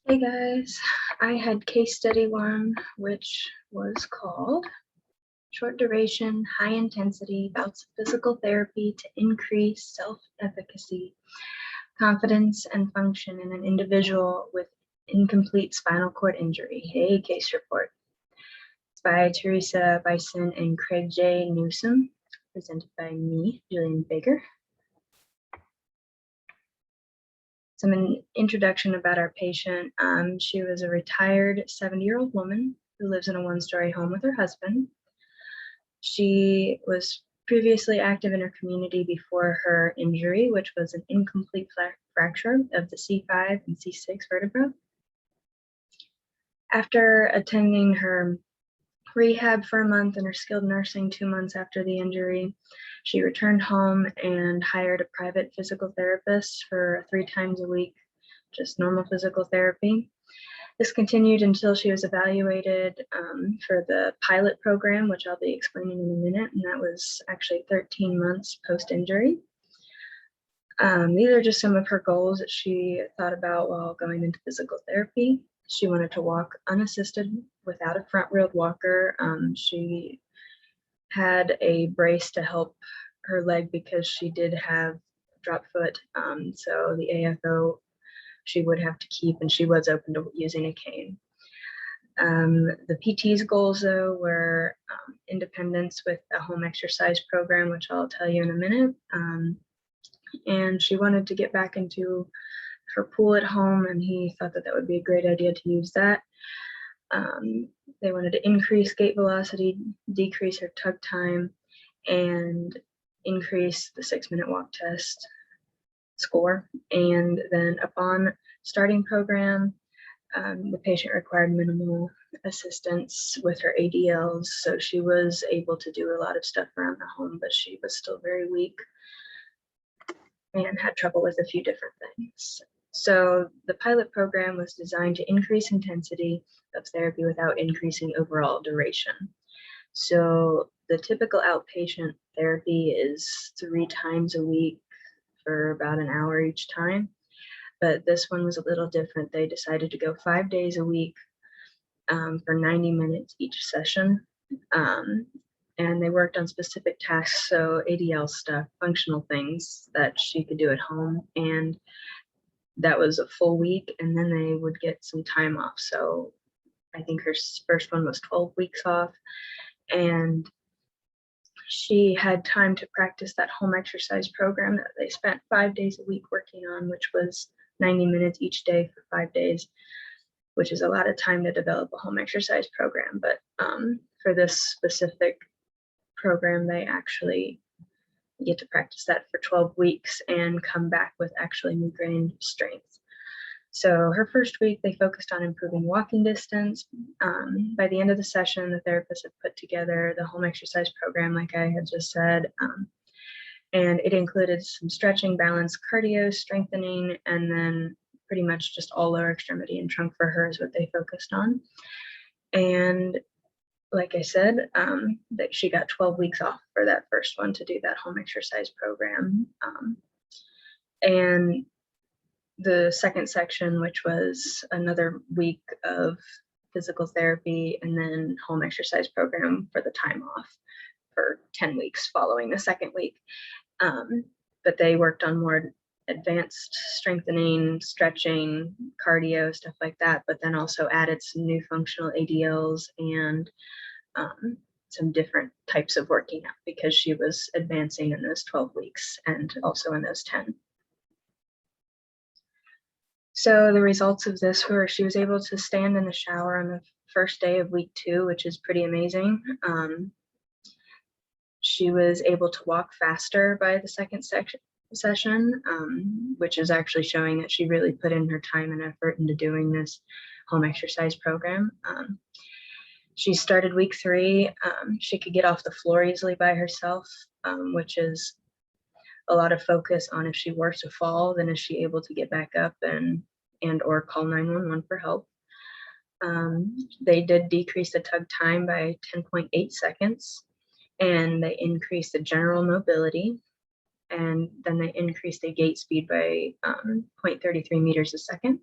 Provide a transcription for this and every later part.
Hey guys, I had case study one, which was called Short Duration, High Intensity Bouts of Physical Therapy to Increase Self-Efficacy, Confidence, and Function in an Individual with Incomplete Spinal Cord Injury. Hey, case report. It's by Teresa Bison and Craig J. Newsom, presented by me, Julian Baker. Some introduction about our patient. She was a retired 70-year-old woman who lives in a one-story home with her husband. She was previously active in her community before her injury, which was an incomplete fracture of the C5 and C6 vertebra. After attending her rehab for a month and her skilled nursing 2 months after the injury, she returned home and hired a private physical therapist for 3 times a week, just normal physical therapy. This continued until she was evaluated for the pilot program, which I'll be explaining in a minute, and that was actually 13 months post-injury. These are just some of her goals that she thought about while going into physical therapy. She wanted to walk unassisted without a front-wheeled walker. She had a brace to help her leg because she did have drop foot, so the AFO she would have to keep, and she was open to using a cane. The PT's goals, though, were independence with a home exercise program, which I'll tell you in a minute. And she wanted to get back into her pool at home, and he thought that that would be a great idea to use that. They wanted to increase gait velocity, decrease her tug time, and increase the 6-minute walk test score. And then upon starting program, the patient required minimal assistance with her ADLs, so she was able to do a lot of stuff around the home, but she was still very weak and had trouble with a few different things. So the pilot program was designed to increase intensity of therapy without increasing overall duration. So the typical outpatient therapy is 3 times a week for about an hour each time. But this one was a little different. They decided to go 5 days a week for 90 minutes each session. And they worked on specific tasks, so ADL stuff, functional things that she could do at home. And that was a full week, and then they would get some time off. So I think her first one was 12 weeks off. And she had time to practice that home exercise program that they spent 5 days a week working on, which was 90 minutes each day for 5 days, which is a lot of time to develop a home exercise program. But for this specific program, they actually get to practice that for 12 weeks and come back with actually ingrained strength. So her first week, they focused on improving walking distance. By the end of the session, the therapist had put together the home exercise program, like I had just said, and it included some stretching, balance, cardio, strengthening, and then pretty much just all lower extremity and trunk for her is what they focused on. And like I said, that she got 12 weeks off for that first one to do that home exercise program. And the second section, which was another week of physical therapy and then home exercise program for the time off for 10 weeks following the second week. But they worked on more advanced strengthening, stretching, cardio, stuff like that, but then also added some new functional ADLs and some different types of working out because she was advancing in those 12 weeks and also in those 10. So the results of this were she was able to stand in the shower on the first day of week 2, which is pretty amazing. She was able to walk faster by the second session, which is actually showing that she really put in her time and effort into doing this home exercise program. She started week 3. She could get off the floor easily by herself, which is a lot of focus on if she were to fall, then is she able to get back up and or call 911 for help. They did decrease the tug time by 10.8 seconds, and they increased the general mobility, and then they increased the gait speed by 0.33 meters a second.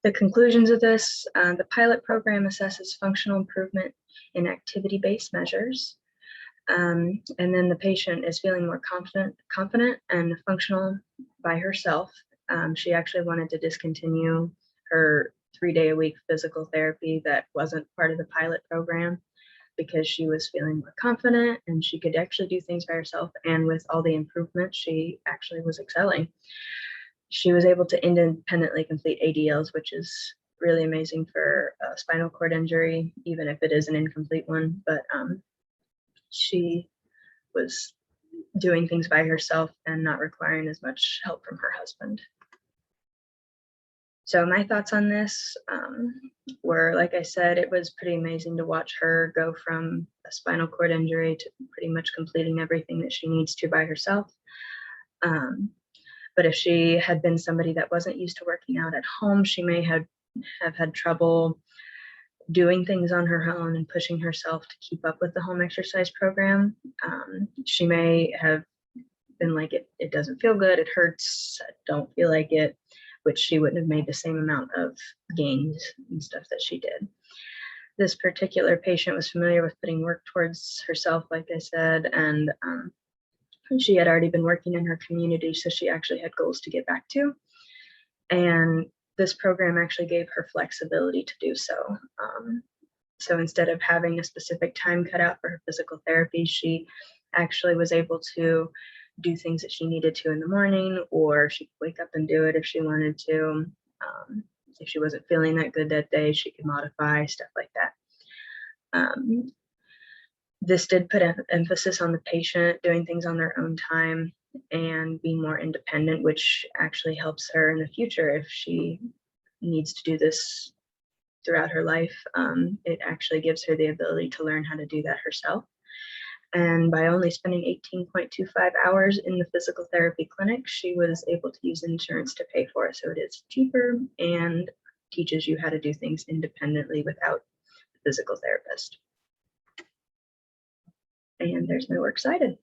The conclusions of this, the pilot program assesses functional improvement in activity-based measures. And then the patient is feeling more confident and functional by herself. She actually wanted to discontinue her 3-day-a-week physical therapy that wasn't part of the pilot program because she was feeling more confident and she could actually do things by herself. And with all the improvements, she actually was excelling. She was able to independently complete ADLs, which is really amazing for a spinal cord injury, even if it is an incomplete one. But she was doing things by herself and not requiring as much help from her husband. So my thoughts on this were, like I said, it was pretty amazing to watch her go from a spinal cord injury to pretty much completing everything that she needs to by herself. But if she had been somebody that wasn't used to working out at home, she may have had trouble doing things on her own and pushing herself to keep up with the home exercise program. She may have been like, it doesn't feel good, it hurts, I don't feel like it, which she wouldn't have made the same amount of gains and stuff that she did. This particular patient was familiar with putting work towards herself, like I said, and she had already been working in her community, so she actually had goals to get back to. And this program actually gave her flexibility to do so. So instead of having a specific time cut out for her physical therapy, she actually was able to do things that she needed to in the morning, or she could wake up and do it if she wanted to. If she wasn't feeling that good that day, she could modify, stuff like that. This did put an emphasis on the patient doing things on their own time and being more independent, which actually helps her in the future if she needs to do this throughout her life. It actually gives her the ability to learn how to do that herself. And by only spending 18.25 hours in the physical therapy clinic, she was able to use insurance to pay for it. So it is cheaper and teaches you how to do things independently without the physical therapist. And there's my works cited.